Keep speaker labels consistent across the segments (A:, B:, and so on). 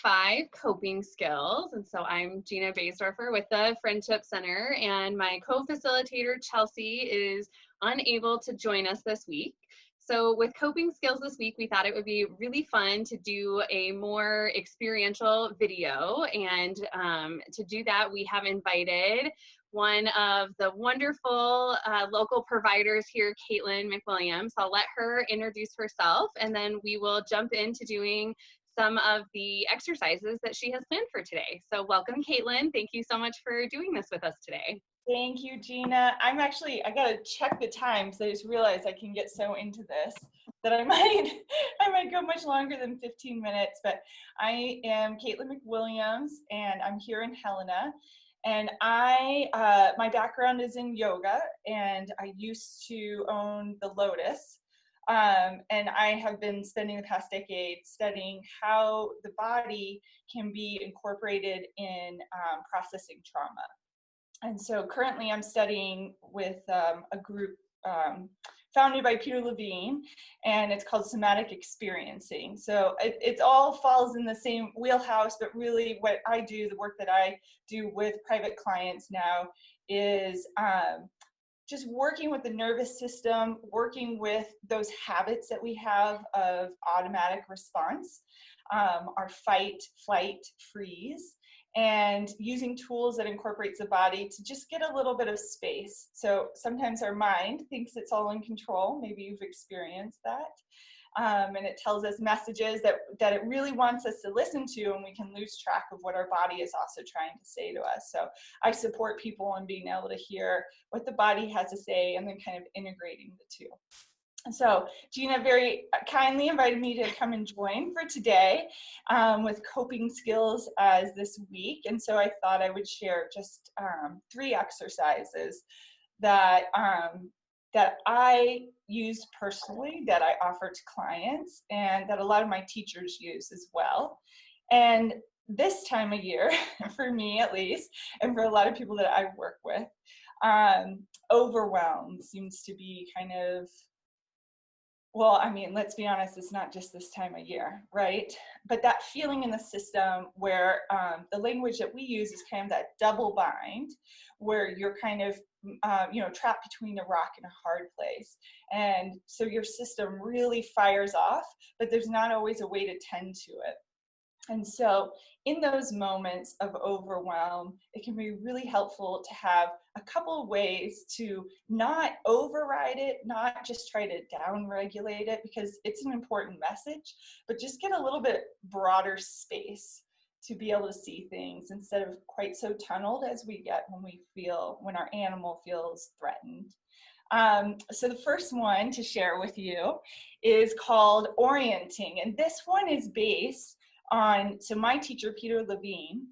A: 5 coping skills. And so I'm Gina Baysdorfer with the Friendship Center, and my co-facilitator, Chelsea, is unable to join us this week. So with coping skills this week, we thought it would be really fun to do a more experiential video. And to do that, we have invited one of the wonderful local providers here, Caitlin McWilliams. I'll let her introduce herself, and then we will jump into doing some of the exercises that she has planned for today. So welcome, Caitlin. Thank you so much for doing this with us today.
B: Thank you, Gina. I gotta check the time because I just realized I can get so into this that I might go much longer than 15 minutes, but I am Caitlin McWilliams and I'm here in Helena. And my background is in yoga, and I used to own the Lotus. And I have been spending the past decade studying how the body can be incorporated in processing trauma. And so currently I'm studying with a group founded by Peter Levine, and it's called Somatic Experiencing. So it all falls in the same wheelhouse, but really what I do, the work that I do with private clients now is just working with the nervous system, working with those habits that we have of automatic response, our fight, flight, freeze, and using tools that incorporates the body to just get a little bit of space. So sometimes our mind thinks it's all in control. Maybe you've experienced that. And it tells us messages that it really wants us to listen to, and we can lose track of what our body is also trying to say to us. So I support people in being able to hear what the body has to say and then kind of integrating the two. So Gina very kindly invited me to come and join for today with coping skills as this week. And so I thought I would share just 3 exercises that I used personally, that I offer to clients, and that a lot of my teachers use as well. And this time of year, for me at least, and for a lot of people that I work with, overwhelm seems to be kind of, well, I mean, let's be honest, it's not just this time of year, right? But that feeling in the system where the language that we use is kind of that double bind, where you're kind of, trapped between a rock and a hard place. And so your system really fires off, but there's not always a way to tend to it. And so in those moments of overwhelm, it can be really helpful to have a couple of ways to not override it, not just try to down-regulate it, because it's an important message, but just get a little bit broader space to be able to see things instead of quite so tunneled as we get when our animal feels threatened. So the first one to share with you is called Orienting, and this one is based on, so my teacher, Peter Levine,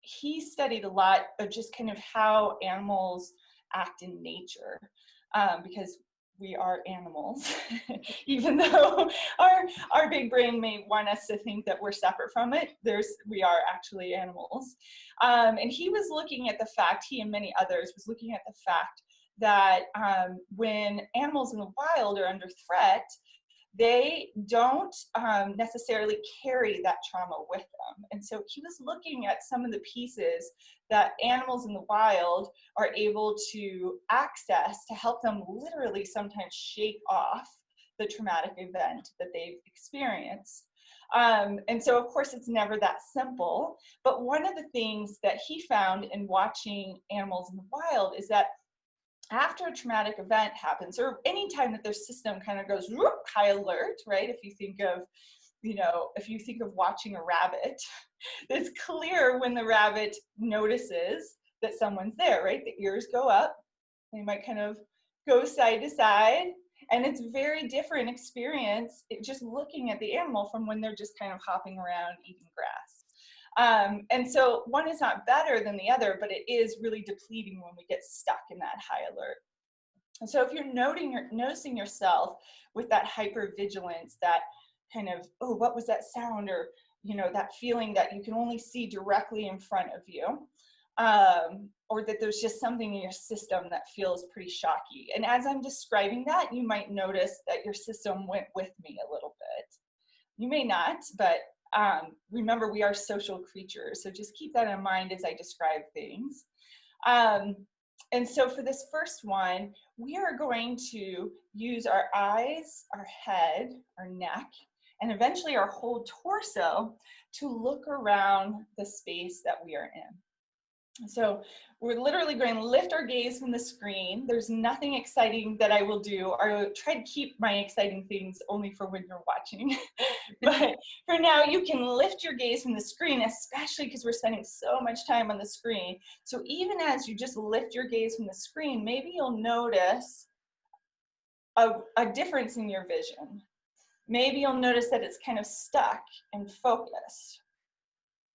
B: he studied a lot of just kind of how animals act in nature, because we are animals, even though our big brain may want us to think that we're separate from it. We are actually animals. And he was looking at the fact, he and many others was looking at the fact that when animals in the wild are under threat, they don't necessarily carry that trauma with them. And so he was looking at some of the pieces that animals in the wild are able to access to help them literally sometimes shake off the traumatic event that they've experienced. And so, of course, it's never that simple. But one of the things that he found in watching animals in the wild is that after a traumatic event happens, or any time that their system kind of goes whoop, high alert, right? If you think of watching a rabbit, it's clear when the rabbit notices that someone's there, right? The ears go up, they might kind of go side to side, and it's very different experience just looking at the animal from when they're just kind of hopping around eating grass. And so one is not better than the other, but it is really depleting when we get stuck in that high alert. And so if you're noticing yourself with that hypervigilance, that kind of, oh, what was that sound? Or, that feeling that you can only see directly in front of you, or that there's just something in your system that feels pretty shocky. And as I'm describing that, you might notice that your system went with me a little bit. You may not, but Remember, we are social creatures, so just keep that in mind as I describe things. And so for this first one, we are going to use our eyes, our head, our neck, and eventually our whole torso to look around the space that we are in. So we're literally going to lift our gaze from the screen. There's nothing exciting that I will do. I will try to keep my exciting things only for when you're watching. But for now, you can lift your gaze from the screen, especially because we're spending so much time on the screen. So even as you just lift your gaze from the screen, maybe you'll notice a difference in your vision. Maybe you'll notice that it's kind of stuck and focused.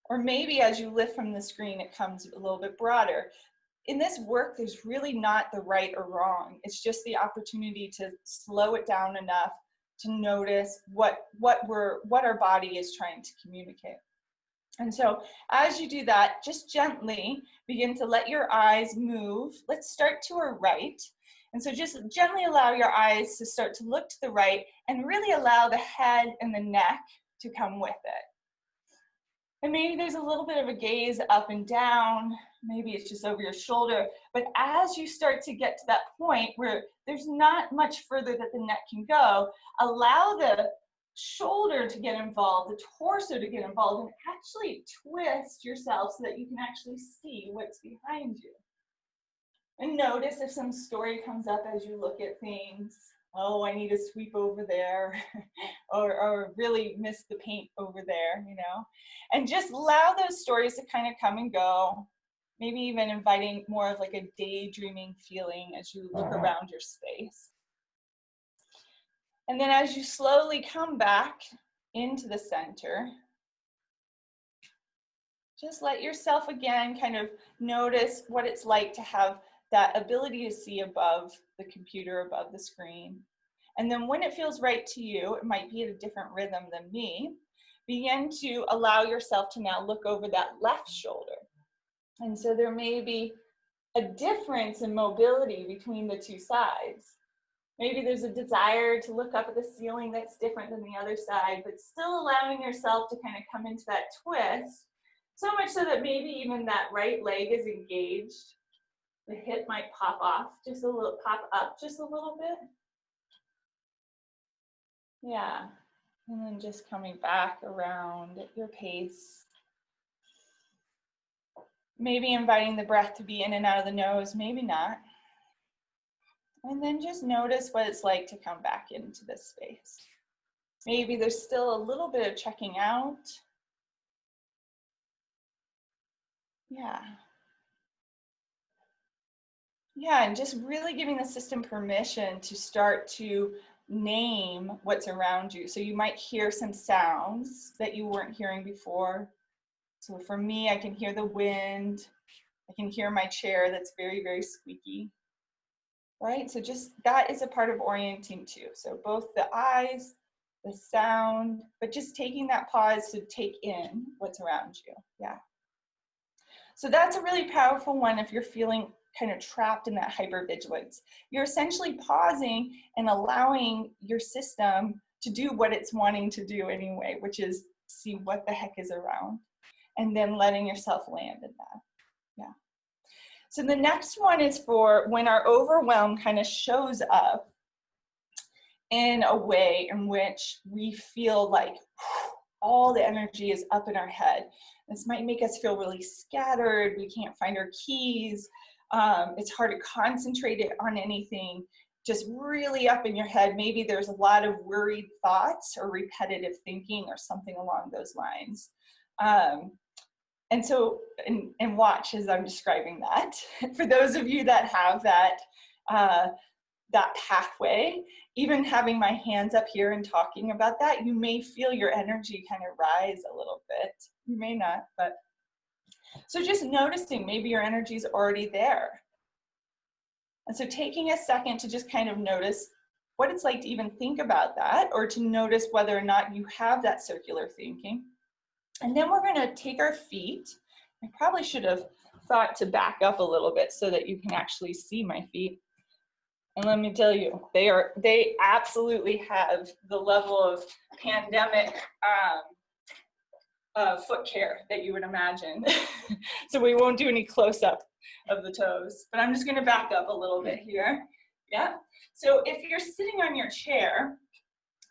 B: Or maybe as you lift from the screen, it comes a little bit broader. In this work, there's really not the right or wrong. It's just the opportunity to slow it down enough to notice what our body is trying to communicate. And so as you do that, just gently begin to let your eyes move. Let's start to our right. And so just gently allow your eyes to start to look to the right and really allow the head and the neck to come with it. And maybe there's a little bit of a gaze up and down, maybe it's just over your shoulder, but as you start to get to that point where there's not much further that the neck can go, allow the shoulder to get involved, the torso to get involved, and actually twist yourself so that you can actually see what's behind you. And notice if some story comes up as you look at things. Oh, I need to sweep over there, or really miss the paint over there, you know. And just allow those stories to kind of come and go. Maybe even inviting more of like a daydreaming feeling as you look around your space. And then as you slowly come back into the center, just let yourself again kind of notice what it's like to have that ability to see above the computer, above the screen. And then when it feels right to you, it might be at a different rhythm than me, begin to allow yourself to now look over that left shoulder. And so there may be a difference in mobility between the two sides. Maybe there's a desire to look up at the ceiling that's different than the other side, but still allowing yourself to kind of come into that twist, so much so that maybe even that right leg is engaged. The hip might pop off just a little, pop up just a little bit. Yeah, and then just coming back around at your pace. Maybe inviting the breath to be in and out of the nose, maybe not. And then just notice what it's like to come back into this space. Maybe there's still a little bit of checking out. Yeah. Yeah, and just really giving the system permission to start to name what's around you. So you might hear some sounds that you weren't hearing before. So for me, I can hear the wind. I can hear my chair that's very, very squeaky. Right? So just that is a part of orienting too. So both the eyes, the sound, but just taking that pause to take in what's around you. Yeah. So that's a really powerful one if you're feeling kind of trapped in that hypervigilance. You're essentially pausing and allowing your system to do what it's wanting to do anyway, which is see what the heck is around, and then letting yourself land in that. Yeah. So the next one is for when our overwhelm kind of shows up in a way in which we feel like all the energy is up in our head. This might make us feel really scattered. We can't find our keys. It's hard to concentrate on anything, just really up in your head. Maybe there's a lot of worried thoughts or repetitive thinking or something along those lines. And so, and watch as I'm describing that. For those of you that have that, that pathway, even having my hands up here and talking about that, you may feel your energy kind of rise a little bit. You may not, but so just noticing maybe your energy is already there. And so taking a second to just kind of notice what it's like to even think about that, or to notice whether or not you have that circular thinking. And then we're going to take our feet. I probably should have thought to back up a little bit so that you can actually see my feet. And let me tell you, they absolutely have the level of pandemic foot care that you would imagine. So we won't do any close-up of the toes, but I'm just going to back up a little bit here. Yeah. So if you're sitting on your chair,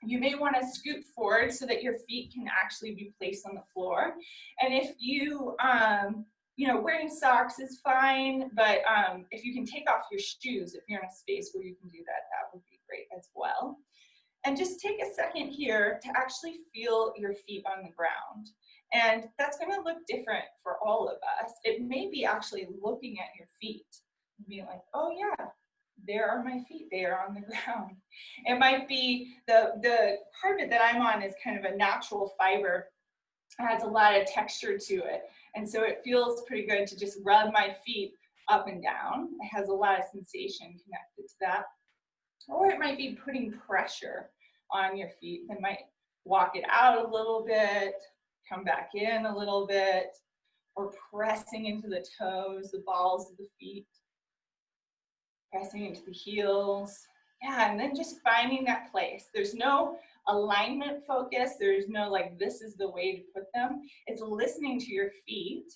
B: you may want to scoot forward so that your feet can actually be placed on the floor. And if you, wearing socks is fine, but if you can take off your shoes, if you're in a space where you can do that, that would be great as well. And just take a second here to actually feel your feet on the ground. And that's going to look different for all of us. It may be actually looking at your feet and being like, oh yeah, there are my feet, they are on the ground. It might be the carpet that I'm on is kind of a natural fiber. It has a lot of texture to it. And so it feels pretty good to just rub my feet up and down. It has a lot of sensation connected to that. Or it might be putting pressure on your feet. It might walk it out a little bit, come back in a little bit, or pressing into the toes, the balls of the feet, pressing into the heels. Yeah, and then just finding that place. There's no alignment focus. There's no like, this is the way to put them. It's listening to your feet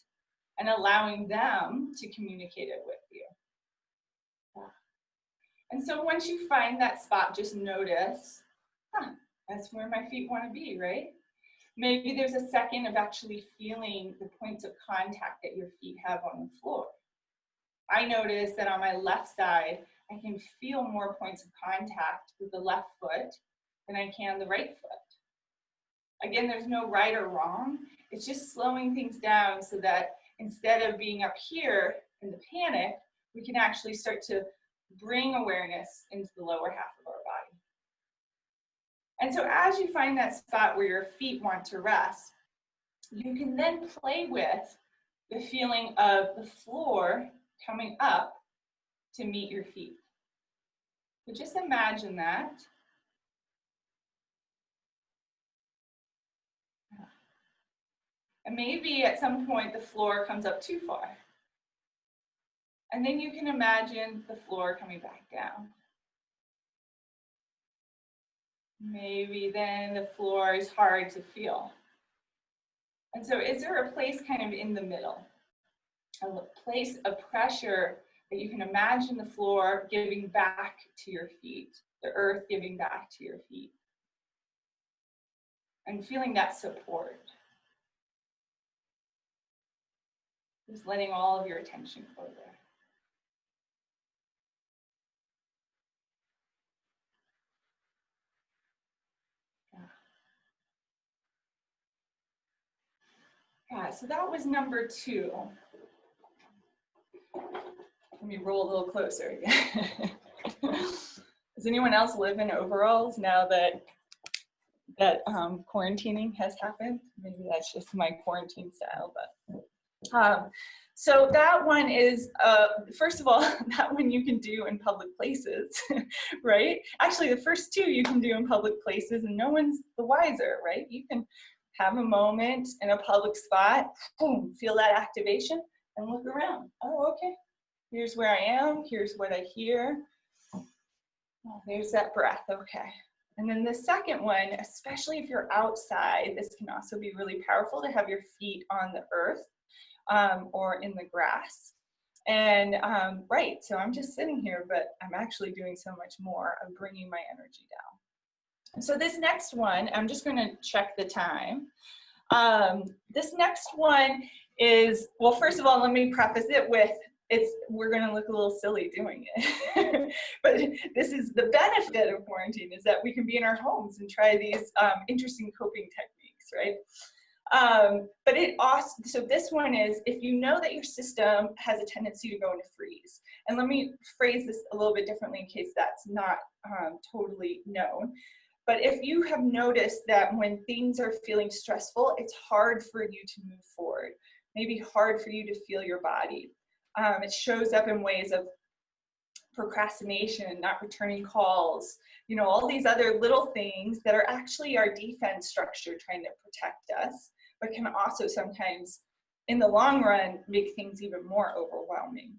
B: and allowing them to communicate it with you. And so once you find that spot, just notice, that's where my feet want to be, right? Maybe there's a second of actually feeling the points of contact that your feet have on the floor. I notice that on my left side, I can feel more points of contact with the left foot than I can the right foot. Again, there's no right or wrong. It's just slowing things down so that instead of being up here in the panic, we can actually start to bring awareness into the lower half of our body. And so as you find that spot where your feet want to rest, you can then play with the feeling of the floor coming up to meet your feet. So just imagine that. And maybe at some point the floor comes up too far. And then you can imagine the floor coming back down. Maybe then the floor is hard to feel. And so is there a place kind of in the middle? A place of pressure that you can imagine the floor giving back to your feet, the earth giving back to your feet, and feeling that support. Just letting all of your attention go there. Yeah, so that was number 2. Let me roll a little closer. Does anyone else live in overalls now that quarantining has happened? Maybe that's just my quarantine style, but so that one is, first of all, that one you can do in public places, right? Actually, the first 2 you can do in public places and no one's the wiser, right? You can have a moment in a public spot, boom, feel that activation and look around. Oh, okay, here's where I am, here's what I hear. Oh, there's that breath, okay. And then the second one, especially if you're outside, this can also be really powerful to have your feet on the earth or in the grass. And right, so I'm just sitting here, but I'm actually doing so much more of bringing my energy down. So this next one, I'm just going to check the time. This next one is, well, first of all, let me preface it with, we're going to look a little silly doing it. But this is the benefit of quarantine, is that we can be in our homes and try these interesting coping techniques, right? But it also, so this one is, if you know that your system has a tendency to go into freeze, and let me phrase this a little bit differently in case that's not totally known. But if you have noticed that when things are feeling stressful, it's hard for you to move forward, maybe hard for you to feel your body. It shows up in ways of procrastination, not returning calls, all these other little things that are actually our defense structure trying to protect us, but can also sometimes, in the long run, make things even more overwhelming.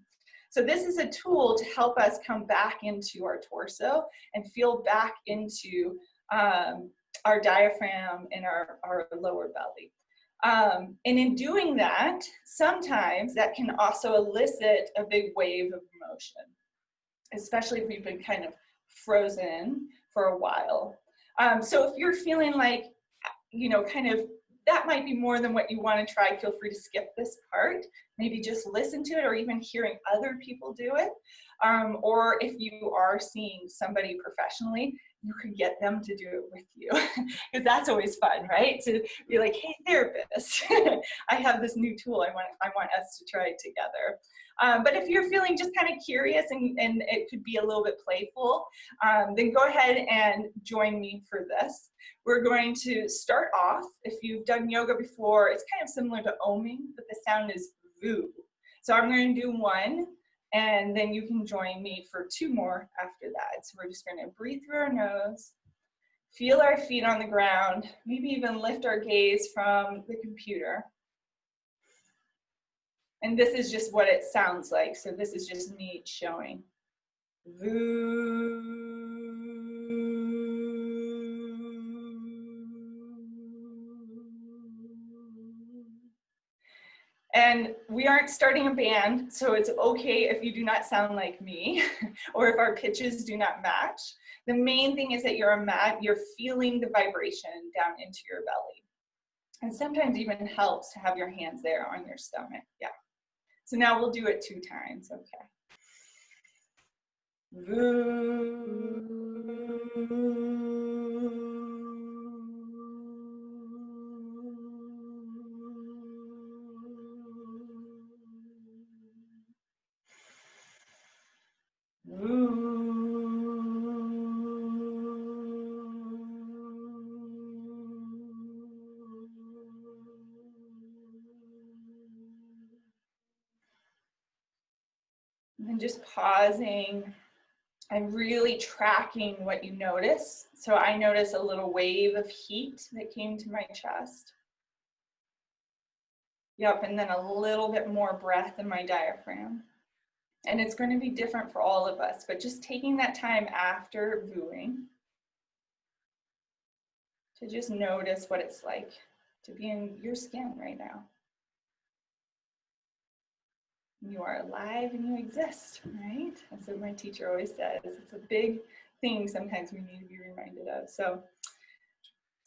B: So this is a tool to help us come back into our torso and feel back into our diaphragm and our lower belly. And in doing that, sometimes that can also elicit a big wave of emotion, especially if we've been kind of frozen for a while. So if you're feeling like, kind of that might be more than what you want to try, feel free to skip this part. Maybe just listen to it, or even hearing other people do it. Or if you are seeing somebody professionally, you could get them to do it with you, because that's always fun, right? To be like, hey, therapist, I have this new tool. I want us to try it together. But if you're feeling just kind of curious and it could be a little bit playful, then go ahead and join me for this. We're going to start off, if you've done yoga before, it's kind of similar to oming, but the sound is voo. So I'm going to do one, and then you can join me for two more after that. So we're just going to breathe through our nose, feel our feet on the ground, maybe even lift our gaze from the computer. And this is just what it sounds like. So this is just me showing. Voo. And we aren't starting a band, so it's okay if you do not sound like me or if our pitches do not match. The main thing is that you're feeling the vibration down into your belly. And sometimes even helps to have your hands there on your stomach. Yeah. So now we'll do it 2 times. Okay. And just pausing and really tracking what you notice. So I notice a little wave of heat that came to my chest. Yep, and then a little bit more breath in my diaphragm. And it's going to be different for all of us, but just taking that time after vooing to just notice what it's like to be in your skin right now. You are alive and you exist, right? That's what my teacher always says. It's a big thing sometimes we need to be reminded of. So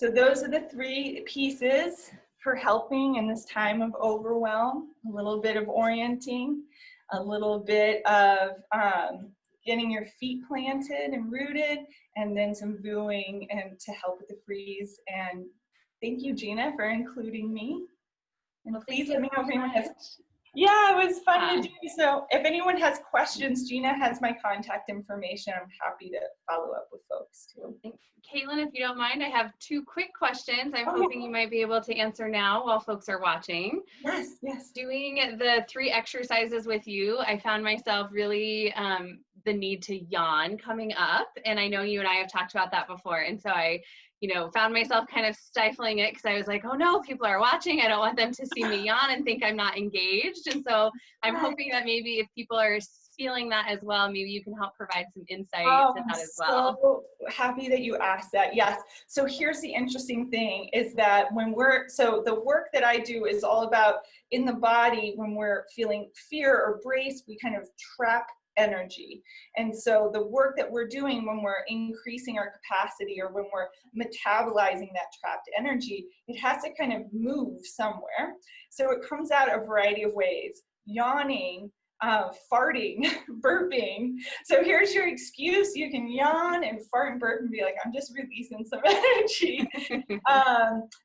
B: those are the 3 pieces for helping in this time of overwhelm. A little bit of orienting, a little bit of getting your feet planted and rooted, and then some vooing and to help with the freeze. And thank you, Gina, for including me. And
A: well,
B: please let me know if anyone has. Yeah, it was fun to do. So if anyone has questions, Gina has my contact information. I'm happy to follow up with folks too.
A: Caitlin, if you don't mind, I have 2 quick questions I'm hoping you might be able to answer now while folks are watching.
B: Yes, yes.
A: Doing the 3 exercises with you, I found myself really the need to yawn coming up. And I know you and I have talked about that before. And so I found myself kind of stifling it because I was like, oh no, people are watching. I don't want them to see me yawn and think I'm not engaged. And so I'm hoping that maybe if people are feeling that as well, maybe you can help provide some insight to that as well.
B: So happy that you asked that. Yes. So here's the interesting thing is that so the work that I do is all about in the body, when we're feeling fear or brace, we kind of trap energy. And so the work that we're doing when we're increasing our capacity or when we're metabolizing that trapped energy, it has to kind of move somewhere. So it comes out a variety of ways. Yawning, farting, burping. So here's your excuse. You can yawn and fart and burp and be like, I'm just releasing some energy.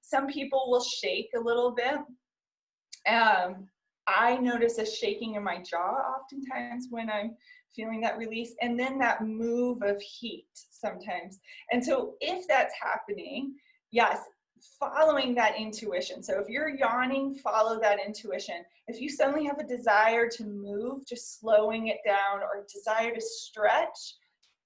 B: Some people will shake a little bit. I notice a shaking in my jaw oftentimes when I'm feeling that release, and then that move of heat sometimes. And so if that's happening, yes, following that intuition. So if you're yawning, follow that intuition. If you suddenly have a desire to move, just slowing it down, or a desire to stretch,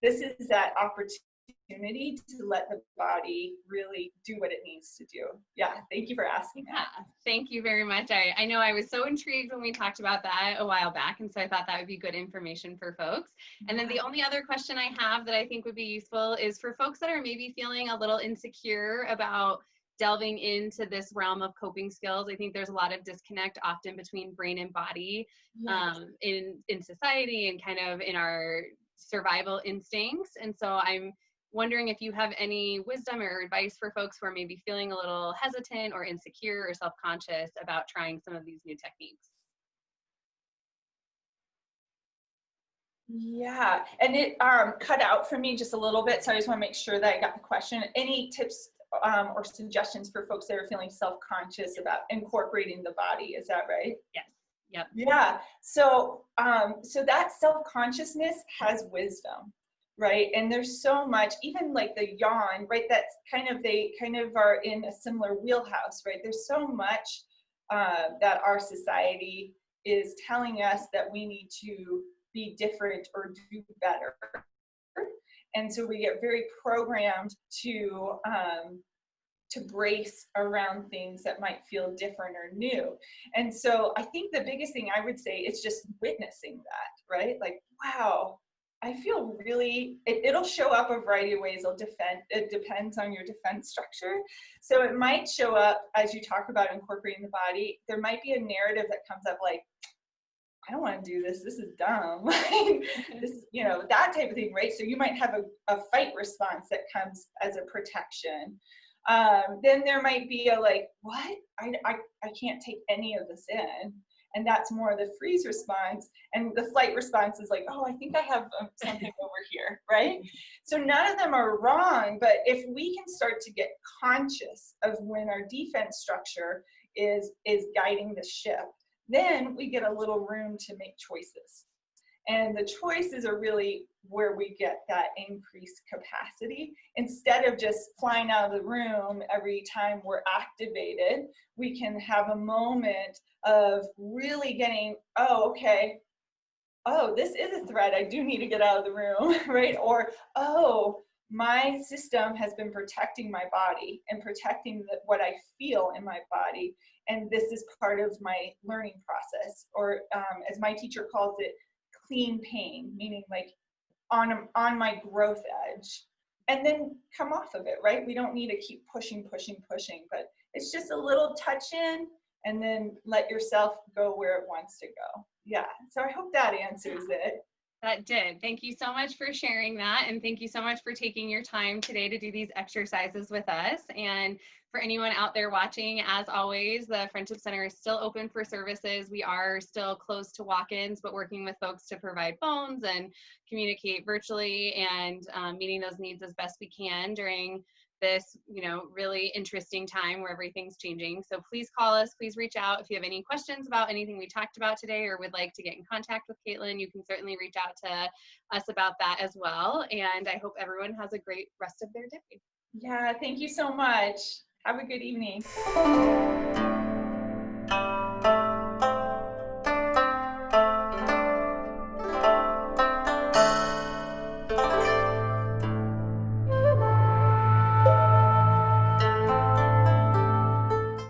B: this is that opportunity to let the body really do what it needs to do. Yeah, thank you for asking that.
A: Yeah, thank you very much. I know I was so intrigued when we talked about that a while back, and so I thought that would be good information for folks. And then the only other question I have that I think would be useful is for folks that are maybe feeling a little insecure about delving into this realm of coping skills. I think there's a lot of disconnect often between brain and body in society and kind of in our survival instincts. And so I'm wondering if you have any wisdom or advice for folks who are maybe feeling a little hesitant or insecure or self-conscious about trying some of these new techniques.
B: Yeah, and it cut out for me just a little bit, so I just want to make sure that I got the question. Any tips or suggestions for folks that are feeling self-conscious about incorporating the body? Is that right?
A: Yes. Yep.
B: Yeah. So, so that self-consciousness has wisdom, right? And there's so much, even like the yawn, right? That's they kind of are in a similar wheelhouse, right? There's so much that our society is telling us that we need to be different or do better. And so we get very programmed to brace around things that might feel different or new. And so I think the biggest thing I would say is just witnessing that, right? Like, wow, I feel really, it'll show up a variety of ways. It depends on your defense structure. So it might show up as you talk about incorporating the body. There might be a narrative that comes up like, I don't want to do this. This is dumb. This, that type of thing, right? So you might have a fight response that comes as a protection. Then there might be a like, what? I can't take any of this in. And that's more the freeze response. And the flight response is like, oh, I think I have something over here, right? So none of them are wrong, but if we can start to get conscious of when our defense structure is guiding the ship, then we get a little room to make choices. And the choices are really where we get that increased capacity. Instead of just flying out of the room every time we're activated, we can have a moment of really getting, oh, okay, oh, this is a threat. I do need to get out of the room, right? Or, oh, my system has been protecting my body and protecting what I feel in my body. And this is part of my learning process. Or as my teacher calls it, clean pain, meaning like on my growth edge. And then come off of it, right? We don't need to keep pushing, but it's just a little touch in and then let yourself go where it wants to go. Yeah, so I hope that answers it.
A: That did. Thank you so much for sharing that. And thank you so much for taking your time today to do these exercises with us. And for anyone out there watching, as always, the Friendship Center is still open for services. We are still closed to walk-ins, but working with folks to provide phones and communicate virtually and meeting those needs as best we can during this, really interesting time where everything's changing. So please call us, please reach out. If you have any questions about anything we talked about today or would like to get in contact with Caitlin, you can certainly reach out to us about that as well. And I hope everyone has a great rest of their day.
B: Yeah, thank you so much. Have a good evening.